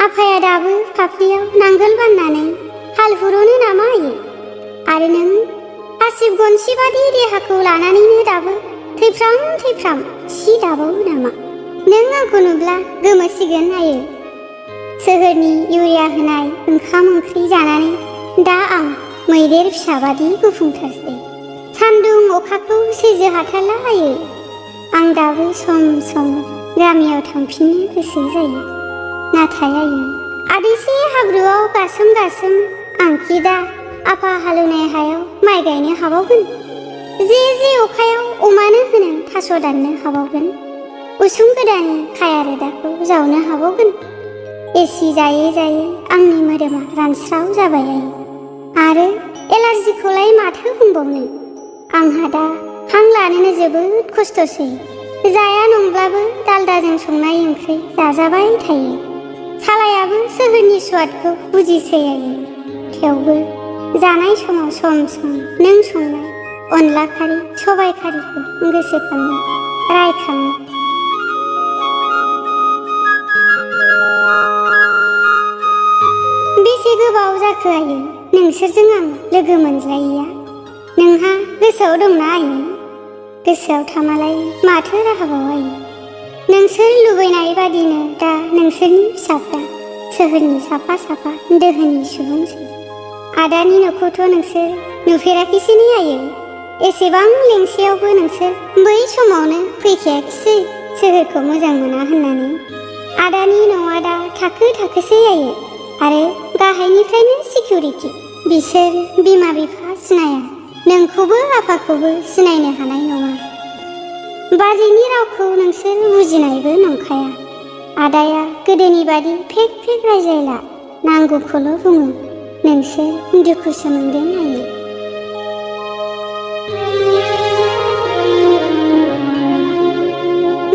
आफाया दाबो फाफ्लियाव नांगोल बाननानै हाल हुरोनो नामा आयै? आरो नों हासिब गनसि बादि देहाखौ लानानैनो दाबो थैफ्राम सि दाबावो नामा? नों आंखौ नुब्ला गोमोसिगोन आयै। सोहोरनि इउरिया होनाय ओंखाम ओंख्रि जानानै दा आं मैदेर फिसाबादि गुफुंथारसै। सान्दुं अखाखौ सैज्य हाथारला आयै। आं दाबो सम सम गामियाव थांफिननो गोसो जायो। नाथाय आयै, आदैसे हाब्रुआव गासोम आंखि दा आफा हालेवनाय हायाव माइ गायनो हाबावगोन? जे अखायाव अमानो होनो थास' दाननो हाबावगोन? उसुं गोदाननि खाया रोदाखौ जावनो हाबावगोन? एसि जायै आंनि मोदोमा रानस्राव जाबाय आयै। आरो एलार्जिखौलाय माथो बुंबावनो? आंहा दा हां लानोनो जोबोद खस्थ'सै। जाया नंब्लाबो दालदाजों संनाय ओंख्रि जाजाबाय थायो। सालायाबो सोहोरनि स्वादखौ बुजिसै आयै। थेवबो जानाय समाव सम नों संनाय अनला खारि सबाय खारिखौ गोसोखाङो, रायखाङो। बेसे गोबाव जाखो आयै नोंसोरजों आं लोगो मोनज्लायैया? नोंहा गोसोआव दंना आयै? गोसोआव थामालाय माथो राहाबाव आयै? नोंसोर लुबैनाय बादिनो दा नोंसोरनि फिसाफ्रा सोहोरनि साफा दोहोनि सुबुंसै। आदानि न'खौथ' नोंसोर नुफेराखैसै आयै। एसेबां लेंसेयावबो नोंसोर बै समावनो फैखायाखिसै सोहोरखौ मोजां मोना होननानै। आदानि न'आ दा थाखोसै आयै। आरो गाहायनिफ्रायनो सिकिउरिटि। बिसोर बिमा बिफा सिनाया, नोंखौबो आफाखौबो सिनायनो हानाय नङा। बाजैनि रावखौ नोंसोर बुजिनायबो नंखाया। आदाया गोदोनि बादि फेक रायज्लायला, नांगौखौल' बुङो। नोंसोर दुखुसो मोनगोन आयै।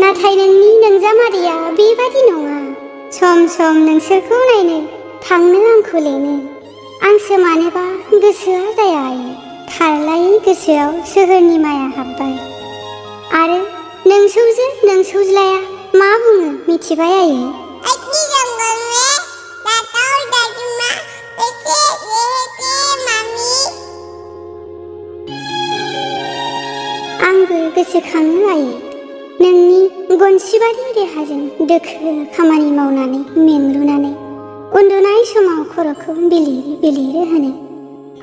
नाथाय नोंनि नोंजामादैया बेबादि नङा। सम नोंसोरखौ नायनो थांनो आंखौ लेङो। आंसो मानोबा गोसोआ जाया आयै। थारलायै गोसोआव सोहोरनि माया हाबबाय। आरो नोंसौज्लाया मा बुङो मिथिबाय आयै? आंबो गोसोखाङो आयै। नोंनि गनसिबादि देहाजों दोखो खामानि मावनानै मेंरुनानै उन्दुनाय समाव खर'खौ बिलिर होनो,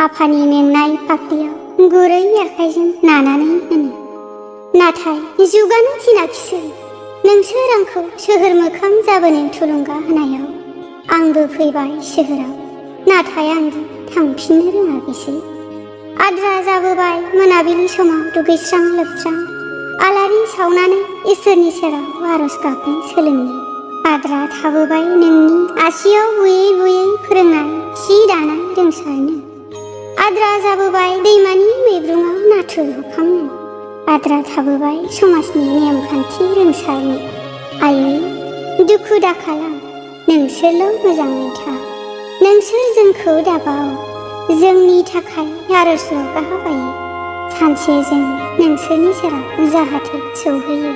आफानि मेंनाय फाफ्लियाव गुरै आखाइजों नानानै होनो। नाथाय जुगानो थिनाखिसै। नोंसोर आंखौ सोहोर मोखां जाबोनो थुलुंगा होनायाव आंबो फैबाय सोहोराव। नाथाय आंबो थांफिननो रोङाखिसै। आद्रा जाबोबाय मोनाबिलि समाव दुगैस्रां लोबस्रां आलारि सावनानै इसोरनि सेराव आरज गाबनो सोलोंनो। आद्रा थाबोबाय नोंनि आसियाव बुयै फोरोंनाय सि दानाय रोंसारनो। आद्रा जाबोबाय दैमानि मैब्रुङाव नाथुर हखांनो। आद्रा थाबोबाय समाजनि नेमखान्थि रोंसारनो। आयै, दुखु दाखालाम, नोंसोरल' मोजाङै था। नोंसोर जोंखौ दाबाव, जोंनि थाखाय आरजल' गाबआयै। सानसे जों नोंसोरनि सेराव जाहाथे सौहैयो।